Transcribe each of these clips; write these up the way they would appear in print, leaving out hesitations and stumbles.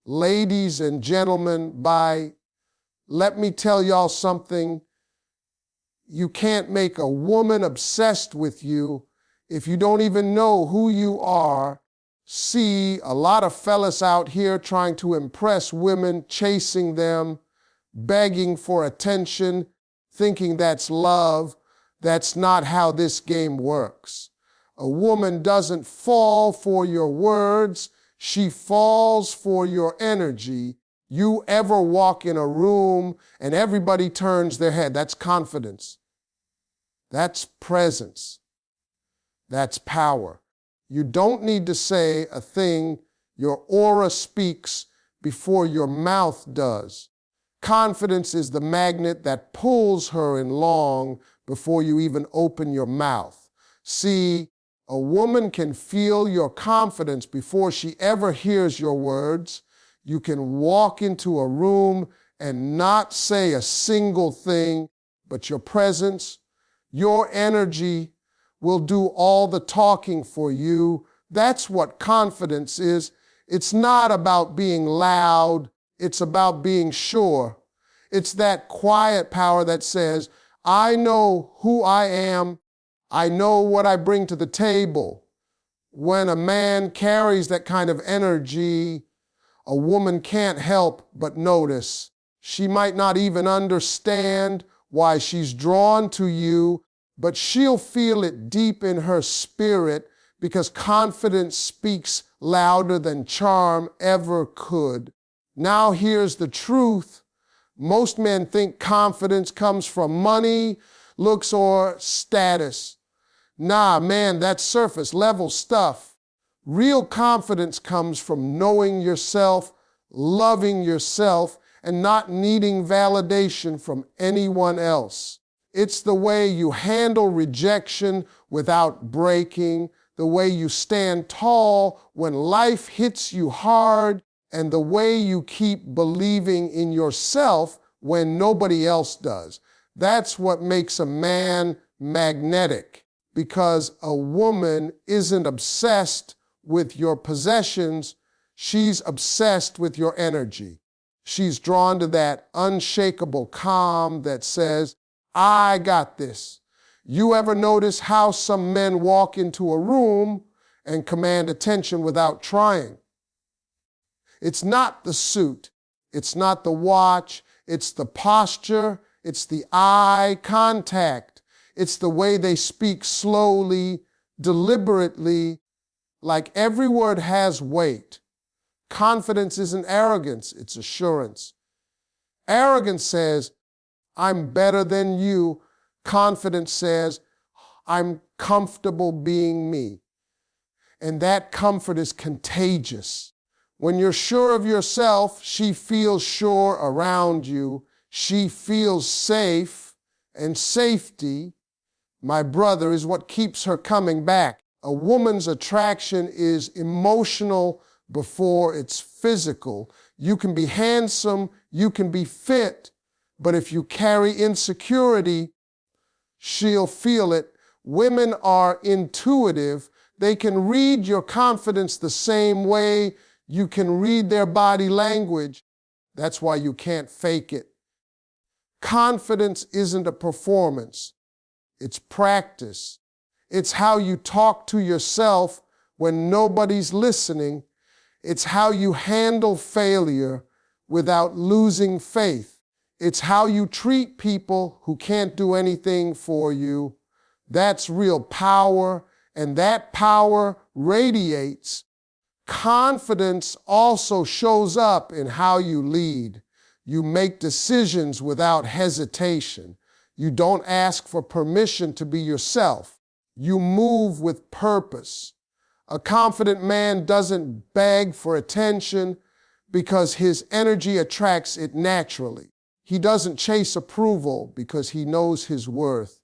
ladies and gentlemen, let me tell y'all something. You can't make a woman obsessed with you if you don't even know who you are. See a lot of fellas out here trying to impress women, chasing them, begging for attention, thinking that's love. That's not how this game works. A woman doesn't fall for your words. She falls for your energy. You ever walk in a room and everybody turns their head? That's confidence. That's presence. That's power. You don't need to say a thing. Your aura speaks before your mouth does. Confidence is the magnet that pulls her in long before you even open your mouth. See, a woman can feel your confidence before she ever hears your words. You can walk into a room and not say a single thing, but your presence, your energy will do all the talking for you. That's what confidence is. It's not about being loud. It's about being sure. It's that quiet power that says, I know who I am. I know what I bring to the table. When a man carries that kind of energy, a woman can't help but notice. She might not even understand why she's drawn to you, but she'll feel it deep in her spirit because confidence speaks louder than charm ever could. Now here's the truth. Most men think confidence comes from money, looks, or status. Nah, man, that's surface level stuff. Real confidence comes from knowing yourself, loving yourself, and not needing validation from anyone else. It's the way you handle rejection without breaking, the way you stand tall when life hits you hard, and the way you keep believing in yourself when nobody else does. That's what makes a man magnetic, because a woman isn't obsessed with your possessions, she's obsessed with your energy. She's drawn to that unshakable calm that says, I got this. You ever notice how some men walk into a room and command attention without trying? It's not the suit, it's not the watch, it's the posture, it's the eye contact, it's the way they speak slowly, deliberately, like every word has weight. Confidence isn't arrogance, it's assurance. Arrogance says, I'm better than you. Confidence says, I'm comfortable being me. And that comfort is contagious. When you're sure of yourself, she feels sure around you. She feels safe, and safety, my brother, is what keeps her coming back. A woman's attraction is emotional before it's physical. You can be handsome, you can be fit, but if you carry insecurity, she'll feel it. Women are intuitive. They can read your confidence the same way you can read their body language. That's why you can't fake it. Confidence isn't a performance. It's practice. It's how you talk to yourself when nobody's listening. It's how you handle failure without losing faith. It's how you treat people who can't do anything for you. That's real power, and that power radiates. Confidence also shows up in how you lead. You make decisions without hesitation. You don't ask for permission to be yourself. You move with purpose. A confident man doesn't beg for attention because his energy attracts it naturally. He doesn't chase approval because he knows his worth.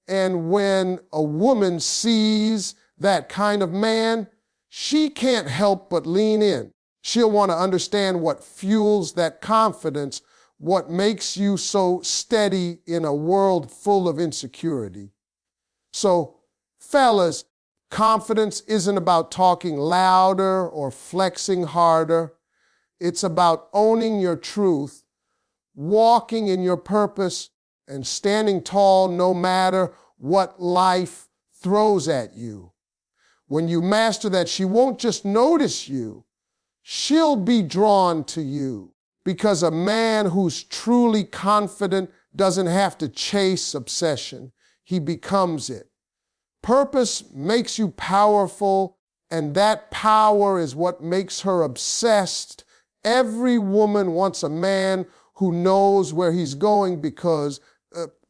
And when a woman sees that kind of man, she can't help but lean in. She'll want to understand what fuels that confidence, what makes you so steady in a world full of insecurity. So, fellas, confidence isn't about talking louder or flexing harder. It's about owning your truth, walking in your purpose, and standing tall no matter what life throws at you. When you master that, she won't just notice you, she'll be drawn to you. Because a man who's truly confident doesn't have to chase obsession. He becomes it. Purpose makes you powerful, and that power is what makes her obsessed. Every woman wants a man who knows where he's going because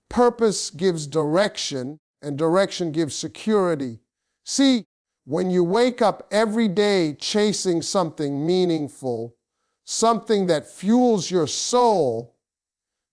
purpose gives direction, and direction gives security. See, when you wake up every day chasing something meaningful, something that fuels your soul,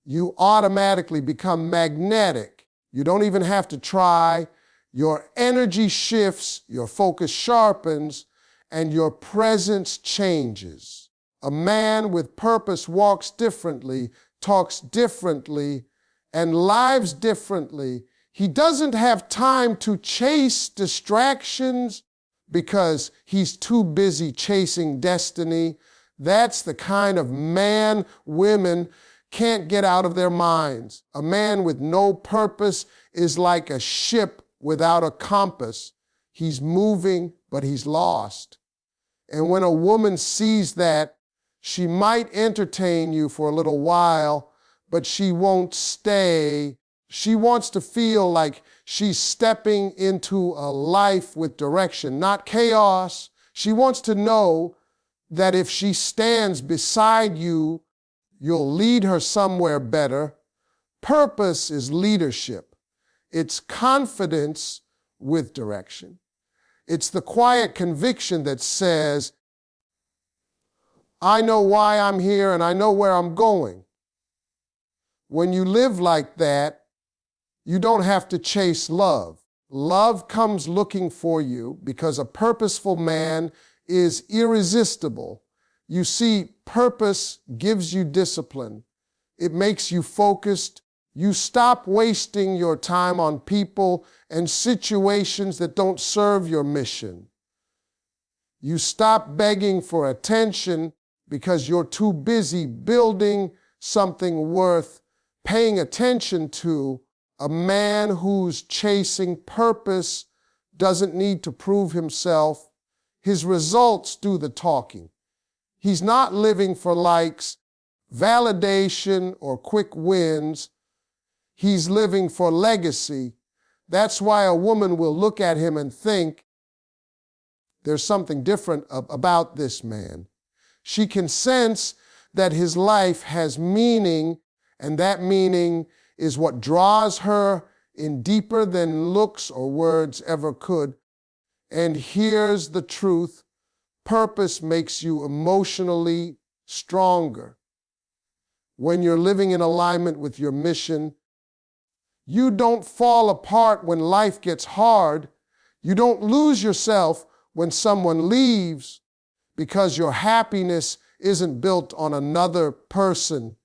you automatically become magnetic. You don't even have to try. Your energy shifts, your focus sharpens, and your presence changes. A man with purpose walks differently, talks differently, and lives differently. He doesn't have time to chase distractions because he's too busy chasing destiny. That's the kind of man women can't get out of their minds. A man with no purpose is like a ship without a compass. He's moving, but he's lost. And when a woman sees that, she might entertain you for a little while, but she won't stay. She wants to feel like she's stepping into a life with direction, not chaos. She wants to know that if she stands beside you, you'll lead her somewhere better. Purpose is leadership. It's confidence with direction. It's the quiet conviction that says, I know why I'm here and I know where I'm going. When you live like that, you don't have to chase love. Love comes looking for you because a purposeful man is irresistible. You see, purpose gives you discipline. It makes you focused. You stop wasting your time on people and situations that don't serve your mission. You stop begging for attention because you're too busy building something worth paying attention to. A man who's chasing purpose doesn't need to prove himself. His results do the talking. He's not living for likes, validation, or quick wins. He's living for legacy. That's why a woman will look at him and think, there's something different about this man. She can sense that his life has meaning, and that meaning is what draws her in deeper than looks or words ever could. And here's the truth. Purpose makes you emotionally stronger. When you're living in alignment with your mission, you don't fall apart when life gets hard. You don't lose yourself when someone leaves because your happiness isn't built on another person.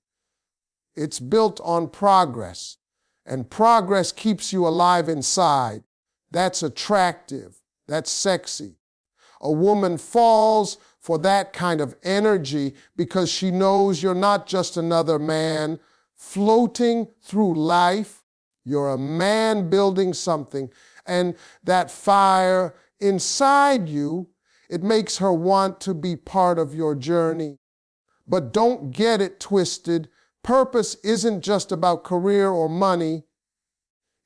It's built on progress, and progress keeps you alive inside. That's attractive. That's sexy. A woman falls for that kind of energy because she knows you're not just another man floating through life. You're a man building something, and that fire inside you, it makes her want to be part of your journey. But don't get it twisted. Purpose isn't just about career or money.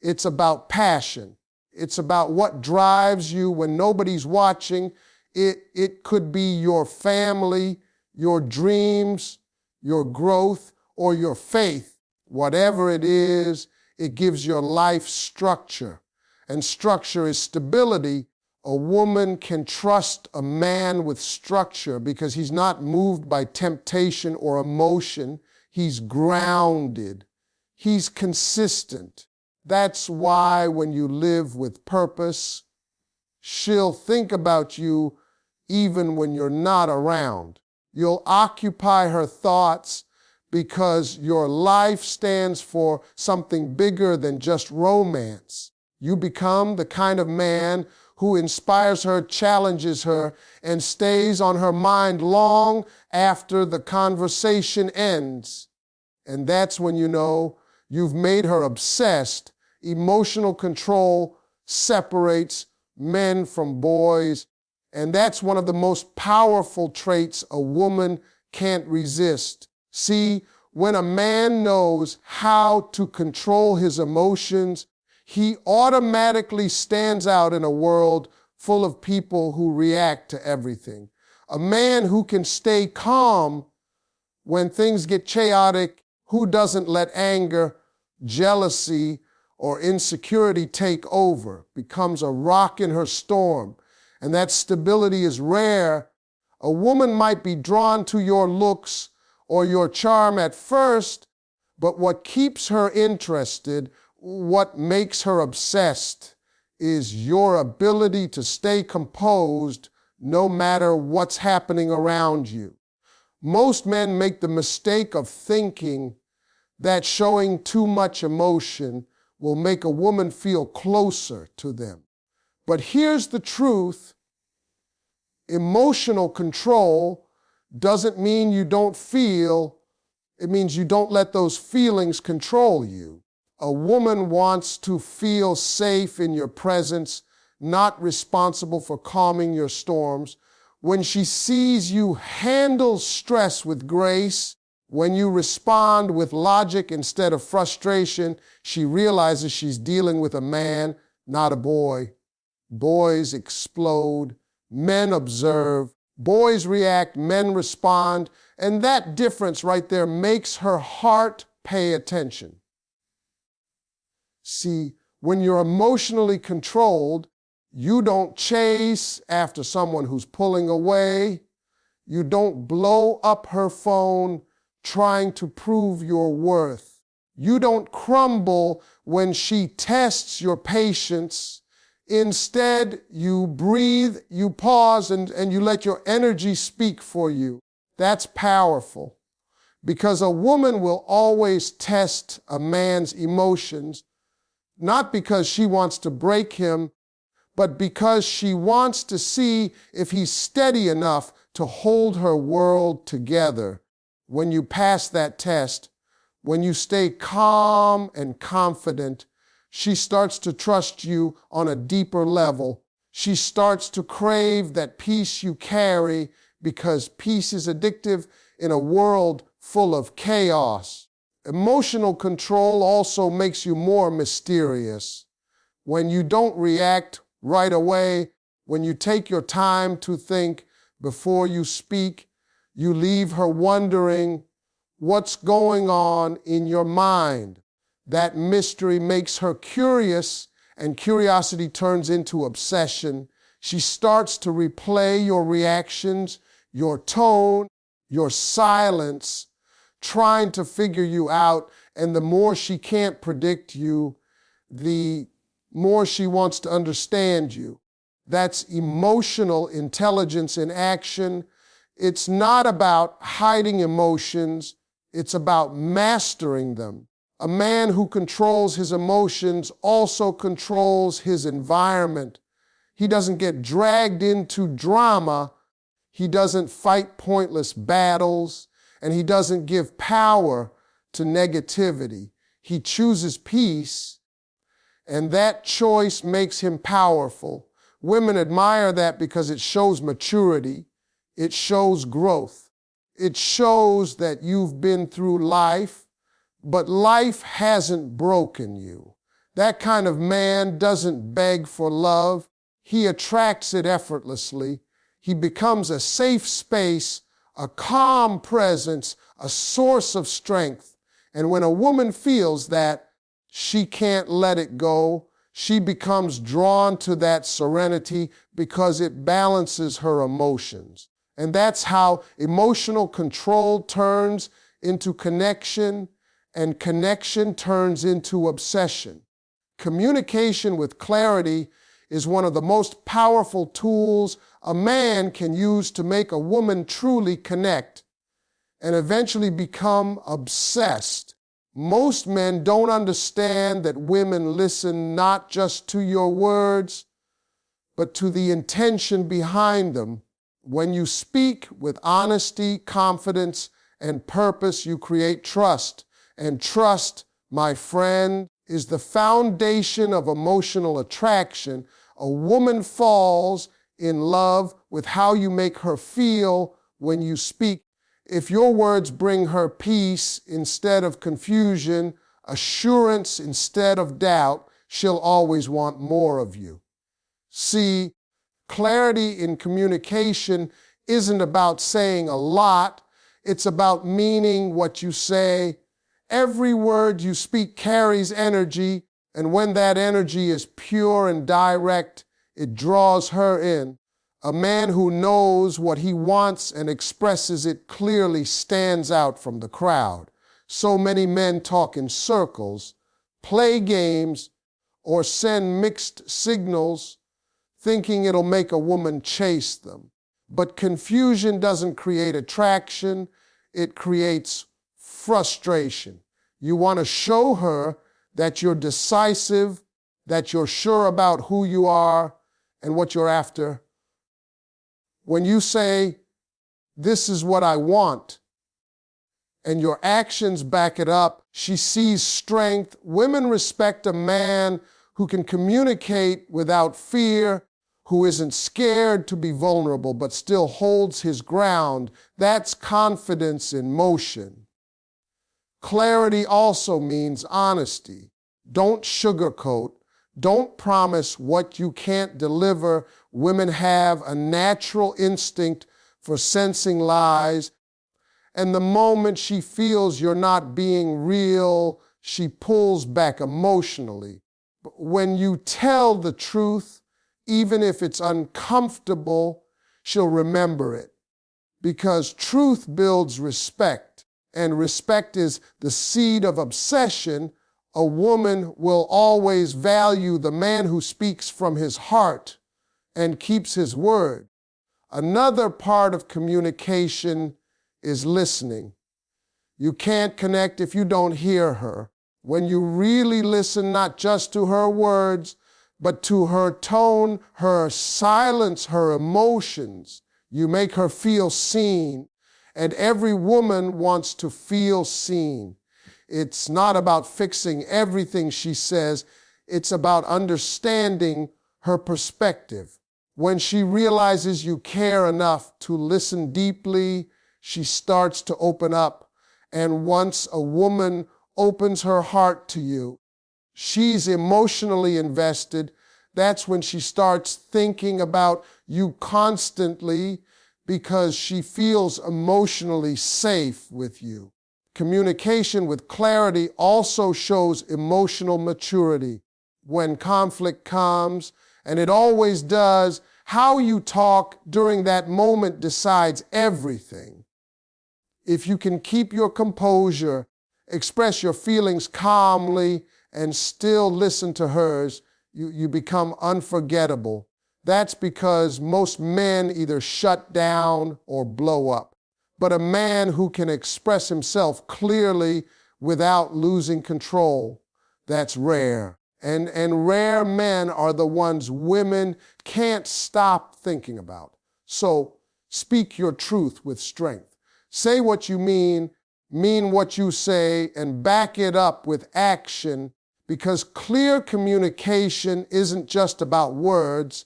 It's about passion. It's about what drives you when nobody's watching. It could be your family, your dreams, your growth, or your faith. Whatever it is, it gives your life structure. And structure is stability. A woman can trust a man with structure because he's not moved by temptation or emotion. He's grounded. He's consistent. That's why when you live with purpose, she'll think about you even when you're not around. You'll occupy her thoughts because your life stands for something bigger than just romance. You become the kind of man who inspires her, challenges her, and stays on her mind long after the conversation ends. And that's when you know you've made her obsessed. Emotional control separates men from boys, and that's one of the most powerful traits a woman can't resist. See, when a man knows how to control his emotions, he automatically stands out in a world full of people who react to everything. A man who can stay calm when things get chaotic, who doesn't let anger, jealousy, or insecurity take over, becomes a rock in her storm. And that stability is rare. A woman might be drawn to your looks or your charm at first, but what keeps her interested, what makes her obsessed, is your ability to stay composed no matter what's happening around you. Most men make the mistake of thinking that showing too much emotion will make a woman feel closer to them. But here's the truth. Emotional control doesn't mean you don't feel. It means you don't let those feelings control you. A woman wants to feel safe in your presence, not responsible for calming your storms. When she sees you handle stress with grace, when you respond with logic instead of frustration, she realizes she's dealing with a man, not a boy. Boys explode, men observe, boys react, men respond, and that difference right there makes her heart pay attention. See, when you're emotionally controlled, you don't chase after someone who's pulling away. You don't blow up her phone trying to prove your worth. You don't crumble when she tests your patience. Instead, you breathe, you pause, and you let your energy speak for you. That's powerful, because a woman will always test a man's emotions, not because she wants to break him, but because she wants to see if he's steady enough to hold her world together. When you pass that test, when you stay calm and confident, she starts to trust you on a deeper level. She starts to crave that peace you carry, because peace is addictive in a world full of chaos. Emotional control also makes you more mysterious. When you don't react right away, when you take your time to think before you speak, you leave her wondering what's going on in your mind. That mystery makes her curious, and curiosity turns into obsession. She starts to replay your reactions, your tone, your silence, trying to figure you out. And the more she can't predict you, the more she wants to understand you. That's emotional intelligence in action. It's not about hiding emotions. It's about mastering them. A man who controls his emotions also controls his environment. He doesn't get dragged into drama. He doesn't fight pointless battles, and he doesn't give power to negativity. He chooses peace, and that choice makes him powerful. Women admire that because it shows maturity. It shows growth. It shows that you've been through life, but life hasn't broken you. That kind of man doesn't beg for love. He attracts it effortlessly. He becomes a safe space, a calm presence, a source of strength. And when a woman feels that, she can't let it go. She becomes drawn to that serenity because it balances her emotions. And that's how emotional control turns into connection, and connection turns into obsession. Communication with clarity is one of the most powerful tools a man can use to make a woman truly connect and eventually become obsessed. Most men don't understand that women listen not just to your words, but to the intention behind them. When you speak with honesty, confidence, and purpose, you create trust. And trust, my friend, is the foundation of emotional attraction. A woman falls in love with how you make her feel when you speak. If your words bring her peace instead of confusion, assurance instead of doubt, she'll always want more of you. See, clarity in communication isn't about saying a lot. It's about meaning what you say. Every word you speak carries energy, and when that energy is pure and direct, it draws her in. A man who knows what he wants and expresses it clearly stands out from the crowd. So many men talk in circles, play games, or send mixed signals, thinking it'll make a woman chase them. But confusion doesn't create attraction, it creates frustration. You want to show her that you're decisive, that you're sure about who you are and what you're after. When you say, "This is what I want," and your actions back it up, she sees strength. Women respect a man who can communicate without fear, who isn't scared to be vulnerable but still holds his ground. That's confidence in motion. Clarity also means honesty. Don't sugarcoat. Don't promise what you can't deliver. Women have a natural instinct for sensing lies, and the moment she feels you're not being real, she pulls back emotionally. But when you tell the truth, even if it's uncomfortable, she'll remember it. Because truth builds respect, and respect is the seed of obsession. A woman will always value the man who speaks from his heart and keeps his word. Another part of communication is listening. You can't connect if you don't hear her. When you really listen, not just to her words, but to her tone, her silence, her emotions, you make her feel seen. And every woman wants to feel seen. It's not about fixing everything she says. It's about understanding her perspective. When she realizes you care enough to listen deeply, she starts to open up. And once a woman opens her heart to you, she's emotionally invested. That's when she starts thinking about you constantly because she feels emotionally safe with you. Communication with clarity also shows emotional maturity. When conflict comes, and it always does, how you talk during that moment decides everything. If you can keep your composure, express your feelings calmly, and still listen to hers, you become unforgettable. That's because most men either shut down or blow up. But a man who can express himself clearly without losing control, that's rare. And rare men are the ones women can't stop thinking about. So speak your truth with strength. Say what you mean what you say, and back it up with action, because clear communication isn't just about words.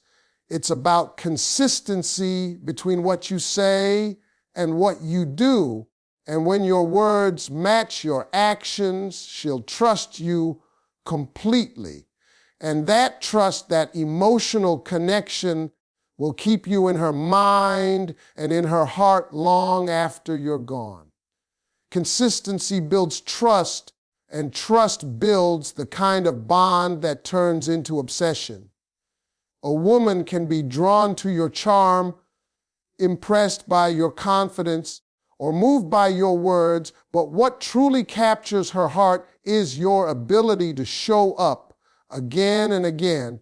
It's about consistency between what you say and what you do. And when your words match your actions, she'll trust you completely. And that trust, that emotional connection, will keep you in her mind and in her heart long after you're gone. Consistency builds trust, and trust builds the kind of bond that turns into obsession. A woman can be drawn to your charm, impressed by your confidence, or moved by your words, but what truly captures her heart is your ability to show up again and again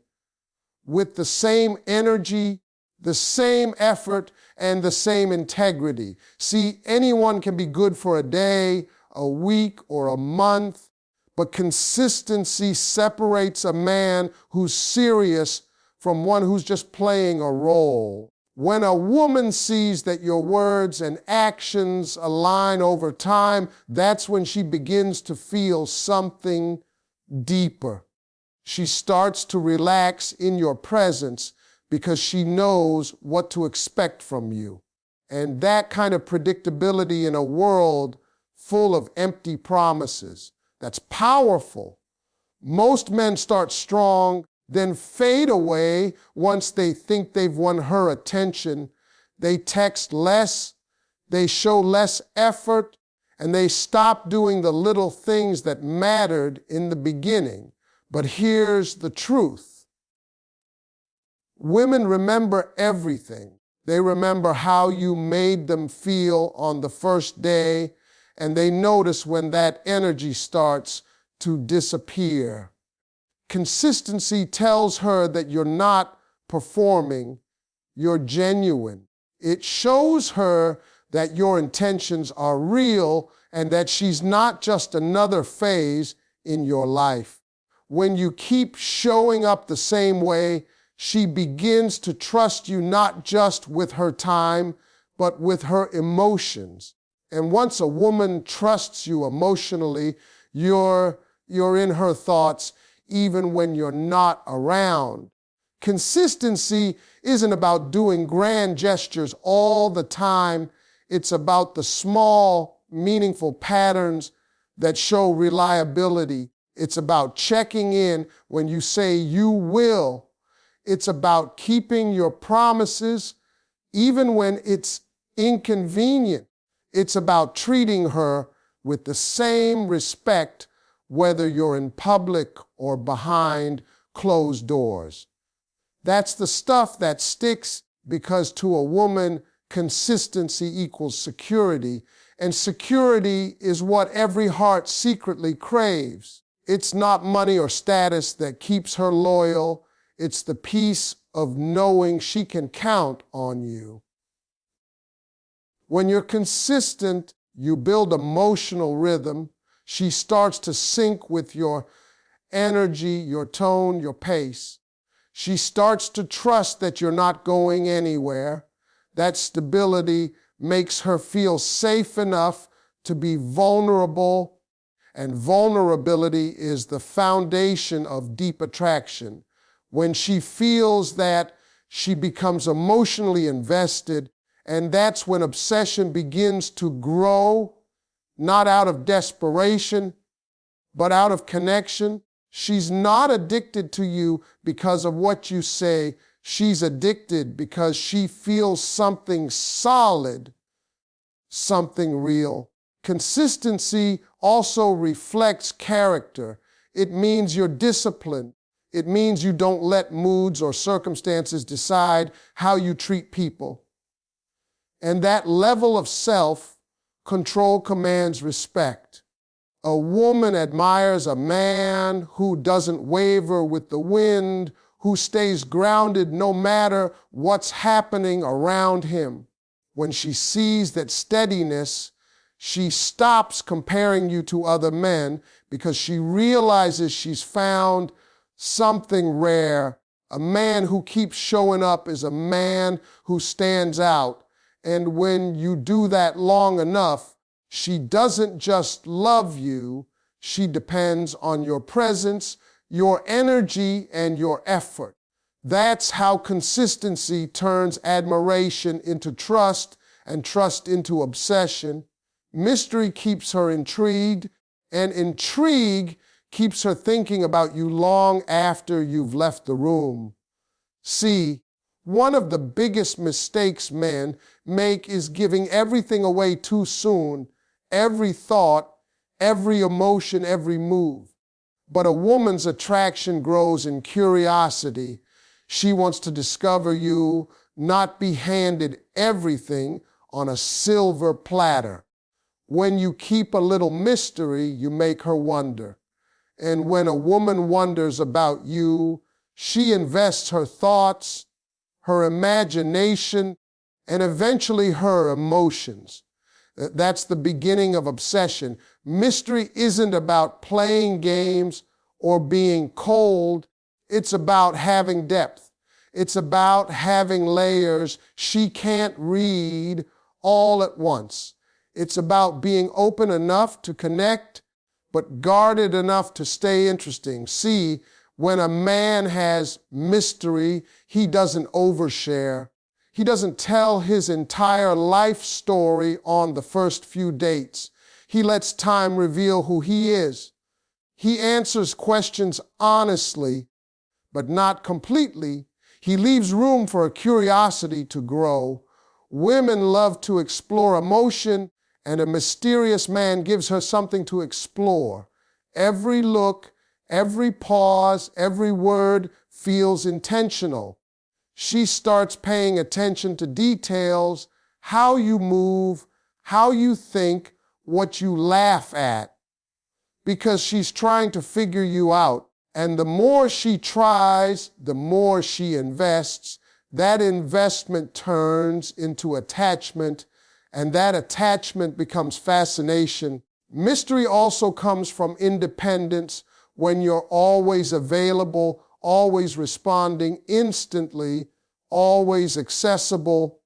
with the same energy, the same effort, and the same integrity. See, anyone can be good for a day, a week, or a month, but consistency separates a man who's serious from one who's just playing a role. When a woman sees that your words and actions align over time, that's when she begins to feel something deeper. She starts to relax in your presence because she knows what to expect from you. And that kind of predictability in a world full of empty promises, that's powerful. Most men start strong, then fade away once they think they've won her attention. They text less, they show less effort, and they stop doing the little things that mattered in the beginning. But here's the truth. Women remember everything. They remember how you made them feel on the first day, and they notice when that energy starts to disappear. Consistency tells her that you're not performing, you're genuine. It shows her that your intentions are real and that she's not just another phase in your life. When you keep showing up the same way, she begins to trust you not just with her time, but with her emotions. And once a woman trusts you emotionally, you're in her thoughts even when you're not around. Consistency isn't about doing grand gestures all the time. It's about the small, meaningful patterns that show reliability. It's about checking in when you say you will. It's about keeping your promises even when it's inconvenient. It's about treating her with the same respect whether you're in public or behind closed doors. That's the stuff that sticks because to a woman, consistency equals security, and security is what every heart secretly craves. It's not money or status that keeps her loyal. It's the peace of knowing she can count on you. When you're consistent, you build emotional rhythm. She starts to sync with your energy, your tone, your pace. She starts to trust that you're not going anywhere. That stability makes her feel safe enough to be vulnerable, and vulnerability is the foundation of deep attraction. When she feels that, she becomes emotionally invested, and that's when obsession begins to grow, not out of desperation, but out of connection. She's not addicted to you because of what you say. She's addicted because she feels something solid, something real. Consistency also reflects character. It means you're disciplined. It means you don't let moods or circumstances decide how you treat people. And that level of self-control commands respect. A woman admires a man who doesn't waver with the wind, who stays grounded no matter what's happening around him. When she sees that steadiness, she stops comparing you to other men because she realizes she's found something rare. A man who keeps showing up is a man who stands out. And when you do that long enough, she doesn't just love you, she depends on your presence, your energy, and your effort. That's how consistency turns admiration into trust and trust into obsession. Mystery keeps her intrigued, and intrigue keeps her thinking about you long after you've left the room. See, one of the biggest mistakes men make is giving everything away too soon, every thought, every emotion, every move. But a woman's attraction grows in curiosity. She wants to discover you, not be handed everything on a silver platter. When you keep a little mystery, you make her wonder. And when a woman wonders about you, she invests her thoughts, her imagination, and eventually her emotions. That's the beginning of obsession. Mystery isn't about playing games or being cold. It's about having depth. It's about having layers she can't read all at once. It's about being open enough to connect, but guarded enough to stay interesting. See, when a man has mystery, he doesn't overshare. He doesn't tell his entire life story on the first few dates. He lets time reveal who he is. He answers questions honestly, but not completely. He leaves room for a curiosity to grow. Women love to explore emotion, and a mysterious man gives her something to explore. Every look, every pause, every word feels intentional. She starts paying attention to details, how you move, how you think, what you laugh at, because she's trying to figure you out. And the more she tries, the more she invests. That investment turns into attachment, and that attachment becomes fascination. Mystery also comes from independence. When you're always available, always responding instantly, always accessible,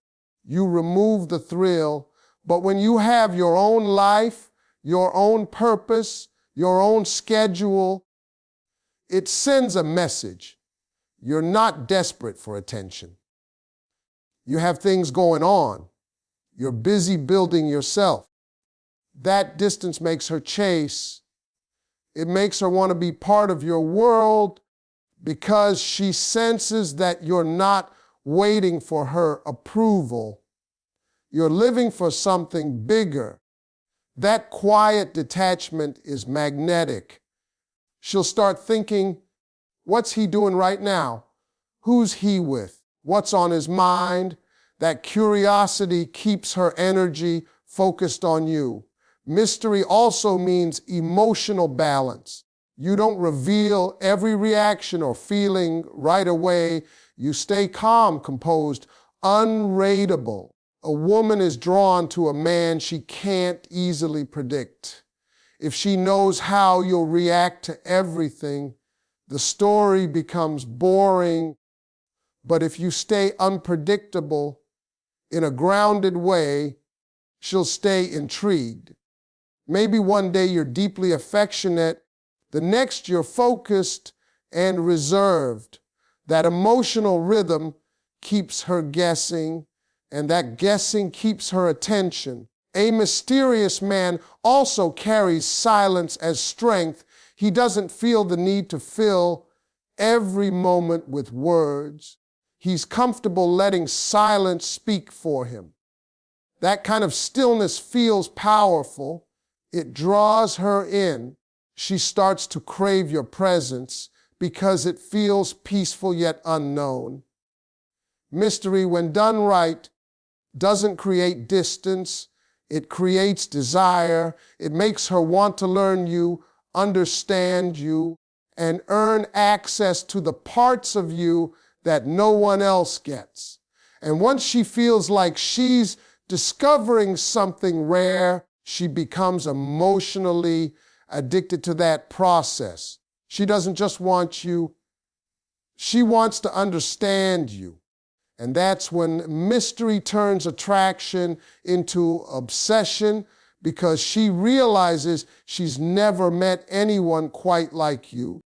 you remove the thrill. But when you have your own life, your own purpose, your own schedule, it sends a message. You're not desperate for attention. You have things going on. You're busy building yourself. That distance makes her chase. It makes her want to be part of your world because she senses that you're not waiting for her approval. You're living for something bigger. That quiet detachment is magnetic. She'll start thinking, what's he doing right now? Who's he with? What's on his mind? That curiosity keeps her energy focused on you. Mystery also means emotional balance. You don't reveal every reaction or feeling right away. You stay calm, composed, unrateable. A woman is drawn to a man she can't easily predict. If she knows how you'll react to everything, the story becomes boring. But if you stay unpredictable in a grounded way, she'll stay intrigued. Maybe one day you're deeply affectionate, the next you're focused and reserved. That emotional rhythm keeps her guessing, and that guessing keeps her attention. A mysterious man also carries silence as strength. He doesn't feel the need to fill every moment with words. He's comfortable letting silence speak for him. That kind of stillness feels powerful. It draws her in. She starts to crave your presence because it feels peaceful yet unknown. Mystery, when done right, doesn't create distance. It creates desire. It makes her want to learn you, understand you, and earn access to the parts of you that no one else gets. And once she feels like she's discovering something rare, she becomes emotionally addicted to that process. She doesn't just want you, she wants to understand you. And that's when mystery turns attraction into obsession, because she realizes she's never met anyone quite like you.